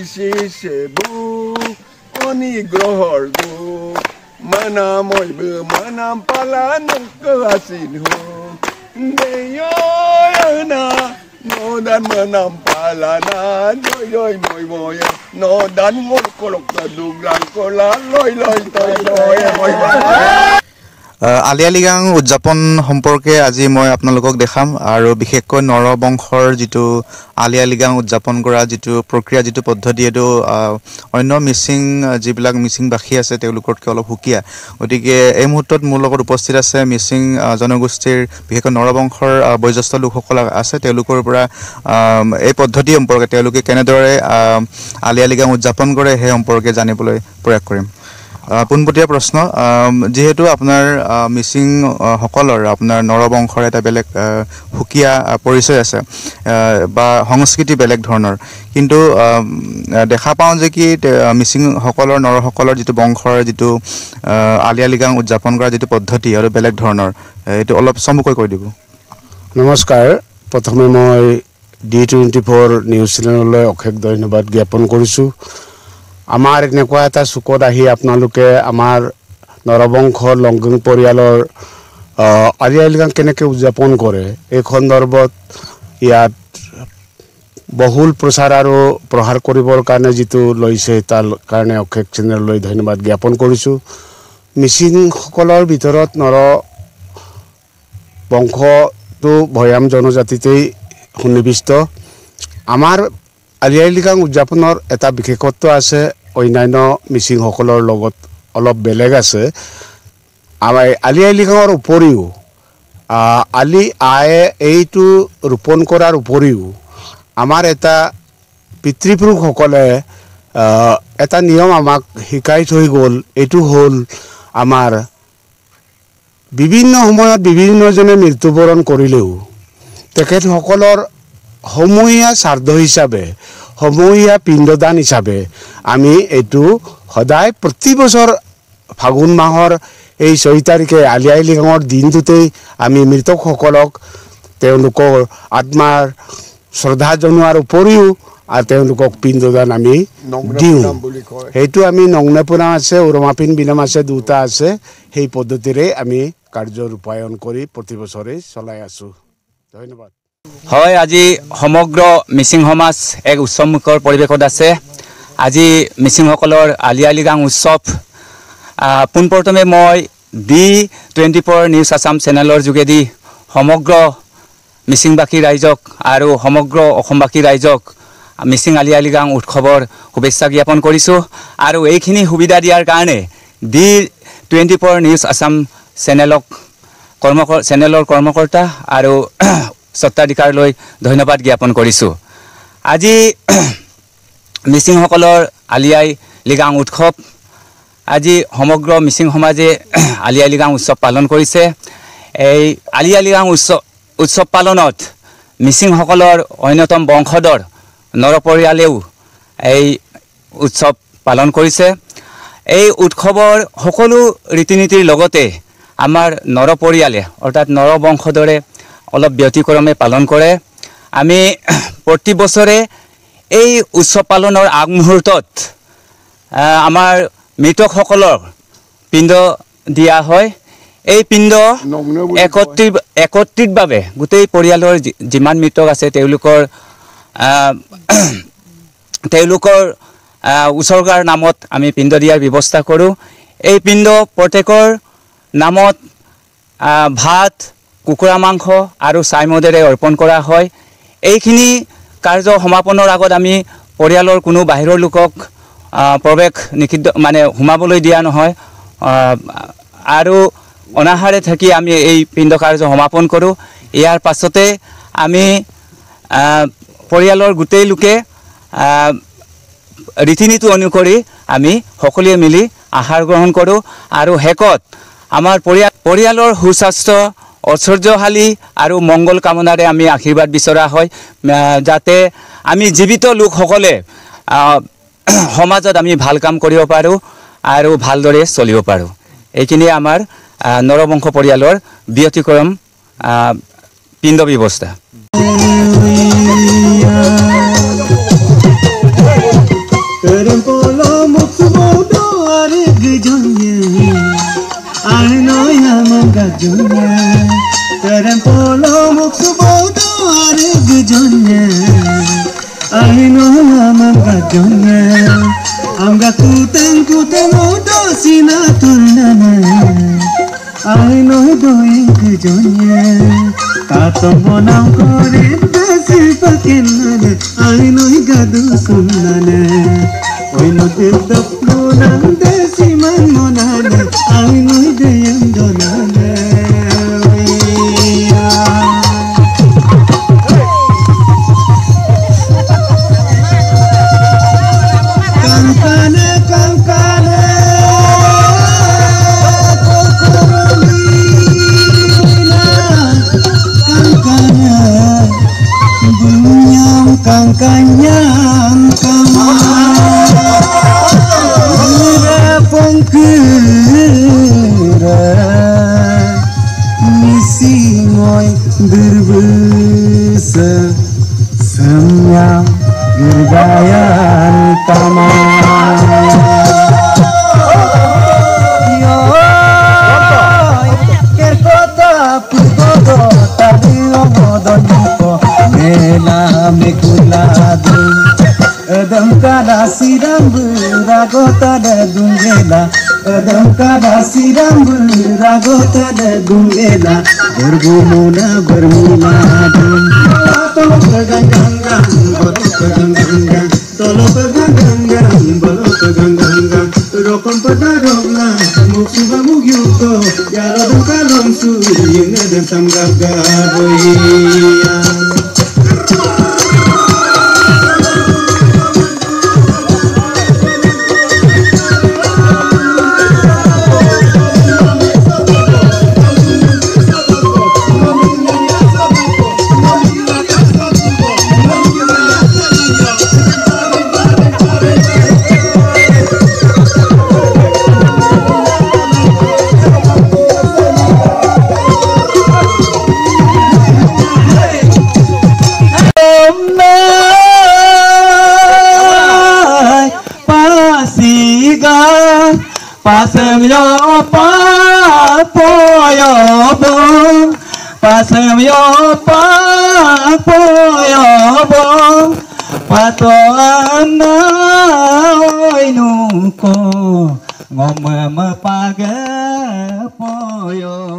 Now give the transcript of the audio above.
sebu oni grohor du manam oibu manam palanuk asin hu deyo na no dan manam palana joy moy no dan ngol kolok dugan kola loy toy loy আলি আই লৃগাং উদযাপন সম্পৰ্কে আজি মই আপোনালোকক দেখাম আৰু বিশেষকৈ নৰবংশৰ যেটো আলি আই লৃগাং উদযাপন কৰা যেটো প্ৰক্ৰিয়া যেটো পদ্ধতি এটো অন্য মিচিং যিবিলাক মিচিং বাখী আছে তেওঁলোকতকৈ অলপ হুকিয়া গতিকে এই মুহূৰ্তত মোৰ লগত উপস্থিত আছে মিচিং জনগোষ্ঠীৰ বিশেষকৈ নৰবংশৰ বয়োজ্যেষ্ঠ লোকসকল আছে তেওঁলোকৰ পৰা এই পদ্ধতি সম্পৰ্কে তেওঁলোকে কেনেদৰে আলি আই লৃগাং উদযাপন কৰে সেই সম্পৰ্কে জানিবলৈ প্ৰয়াস কৰিম পোনপটীয়া প্ৰশ্ন যেহেতু আপোনাৰ মিচিং সকলৰ আপোনাৰ নৰবংশৰ এটা বেলেগ হুকিয়া পৰিচয় আছে বা সংস্কৃতি বেলেগ ধৰণৰ কিন্তু দেখা পাওঁ যে কি মিচিং সকলৰ নৰসকলৰ যেটো বংশৰ যেটো আলি আই লৃগাং উদযাপন কৰা যেটো পদ্ধতি আৰু বেলেগ ধৰণৰ এটো অলপ চমুকৈ কৈ দিব নমস্কাৰ প্ৰথমে মই D24 নিউজ চেনেললৈ অশেষ ধন্যবাদ জ্ঞাপন কৰিছো আমাৰ এনেকুৱা এটা সুকত আহি আপোনালোকে আমাৰ নৰবংশ লংগং পৰিয়ালৰ আলি আই লৃগাং কেনেকৈ উদযাপন কৰে এই সন্দৰ্ভত ইয়াত বহুল প্ৰচাৰ আৰু প্ৰসাৰ কৰিবৰ কাৰণে যেটো লৈছে তাৰ কাৰণে অশেষ চেনেললৈ ধন্যবাদ জ্ঞাপন কৰিছো মিচিং সকলৰ ভিতৰত নৰ বংশটো ভয়াম জনজাতিতেই সন্নিবিষ্ট আমাৰ আলি আই লৃগাং উদযাপনৰ এটা বিশেষত্ব আছে অন্যান্য মিচিং সকলৰ লগত অলপ বেলেগ আছে আমাৰ আলি আই লৃগাঙৰ উপৰিও আলি আই এইটো ৰোপণ কৰাৰ উপৰিও আমাৰ এটা পিতৃপুৰুষ সকলে এটা নিয়ম আমাক শিকাই থৈ গ'ল এটো হল আমাৰ বিভিন্ন সময়ত বিভিন্নজনে মৃত্যুবৰণ কৰিলেও তেখেত সকলৰ সমূহীয়া শ্ৰাদ্ধ হিচাপে সমূহীয়া পিণ্ডদান হিচাপে আমি এটো সদায় প্ৰতি বছৰ ফাগুন মাহৰ এই 6 তাৰিখে আলি আই লৃগাঙৰ দিনটোতেই আমি মৃতক সকলক তেওঁলোকৰ আত্মাৰ শ্ৰদ্ধা জনোৱাৰ উপৰিও আৰু তেওঁলোকক পিণ্ডদান আমি দিওঁ হেতু আমি নংনেপুৰাম আছে উৰমাপিন বিনাম আছে দুটা আছে সেই পদ্ধতিৰে আমি কাৰ্য ৰূপায়ণ কৰি প্ৰতি বছৰে চলাই আছো ধন্যবাদ হয় আজি সমগ্ৰ মিচিং সমাজ এক উৎসৱমুখৰ পৰিৱেশত আছে আজি মিচিং সকলৰ আলি আই লৃগাং উৎসৱ পোনপ্ৰথমে মই D24 নিউজ আসাম চেনেলৰ যোগেদি সমগ্ৰ মিচিংবাসী ৰাইজক আৰু সমগ্ৰ অসমবাসী ৰাইজক মিচিং আলি আই লৃগাং উৎসৱৰ শুভেচ্ছা জ্ঞাপন কৰিছো আৰু এইখিনি সুবিধা দিয়াৰ কাৰণে D24 নিউজ আসাম চেনেলৰ কৰ্মকৰ্তা আৰু সত্তাধিকাৰলৈ ধন্যবাদ জ্ঞাপন কৰিছো আজি মিচিং সকলৰ আলি আই লৃগাং উৎসৱ আজি সমগ্ৰ মিচিং সমাজে আলি আই লৃগাং উৎসৱ পালন কৰিছে এই আলি আই লৃগাং উৎসৱ পালনত মিচিং সকলৰ অন্যতম বংশধৰ নৰপৰিয়ালেও এই উৎসৱ পালন কৰিছে এই উৎসৱৰ সকলো ৰীতি-নীতিৰ লগতে আমাৰ নৰপৰিয়ালে অৰ্থাৎ নৰবংশধৰে অলপ ব্যতিক্ৰমে পালন কৰে আমি প্ৰতি বছৰে এই উৎসৱ পালনৰ আগমুহূৰ্তত আমাৰ মৃতকসকলৰ পিণ্ড দিয়া হয় এই পিণ্ড একত্ৰিতভাৱে গোটেই পৰিয়ালৰ যিমান মৃতক আছে তেওঁলোকৰ উৎসৰ্গাৰ নামত আমি পিণ্ড দিয়াৰ ব্যৱস্থা কৰোঁ এই পিণ্ড প্ৰত্যেকৰ নামত ভাত কুকুৰা মাংস আৰু চাইমদেৰে অৰ্পণ কৰা হয় এইখিনি কাৰ্য সমাপনৰ আগত আমি পৰিয়ালৰ কোনো বাহিৰৰ লোকক প্ৰৱেশ নিষিদ্ধ মানে হুমাবলৈ দিয়া নহয় আৰু অনাহাৰে থাকি আমি এই পিণ্ড কাৰ্য সমাপন কৰোঁ ইয়াৰ পাছতে আমি পৰিয়ালৰ গোটেই লোকে ৰীতি-নীতি অনুসৰি আমি সকলোৱে মিলি আহাৰ গ্ৰহণ কৰোঁ আৰু হেকত আমাৰ পৰিয়ালৰ সুস্বাস্থ্য ঐশ্বৰ্যশালী আৰু মংগল কামনাৰে আমি আশীৰ্বাদ বিচৰা হয় যাতে আমি জীৱিত লোকসকলে সমাজত আমি ভাল কাম কৰিব পাৰোঁ আৰু ভালদৰে চলিব পাৰোঁ এইখিনি আমাৰ নৰবংশ পৰিয়ালৰ ব্যতিক্ৰম পিণ্ড ব্যৱস্থা jonya Angga kuteng udo sinaturnana Ai noi doing kejonya Katong bonang kore dasi pakenana Ai noi gadu sunnana Oi no tetap gunang dasi man monana Ai noi deyang donana Kanyang kamar Rapong kira Misi ngoy berbesa Semyang gergayan tamar Yoy ke kota pugogo Tadi omodon ko Mela mekuladu Edam kada sidam beragota da dungela Edam kada sidam beragota da dungela Bergumuna bermiladu Tolo pegang-gang, bolo pegang-gang Tolo pegang-gang, bolo pegang-gang Rokon pedaroklah, muksuba mugyuko Yalo dong kalong su, yang edam sanggap gaboyan Pasem yo pa poyo bong Pasem yo pa poyo bong Pato ana oinuko Ngomema paga poyo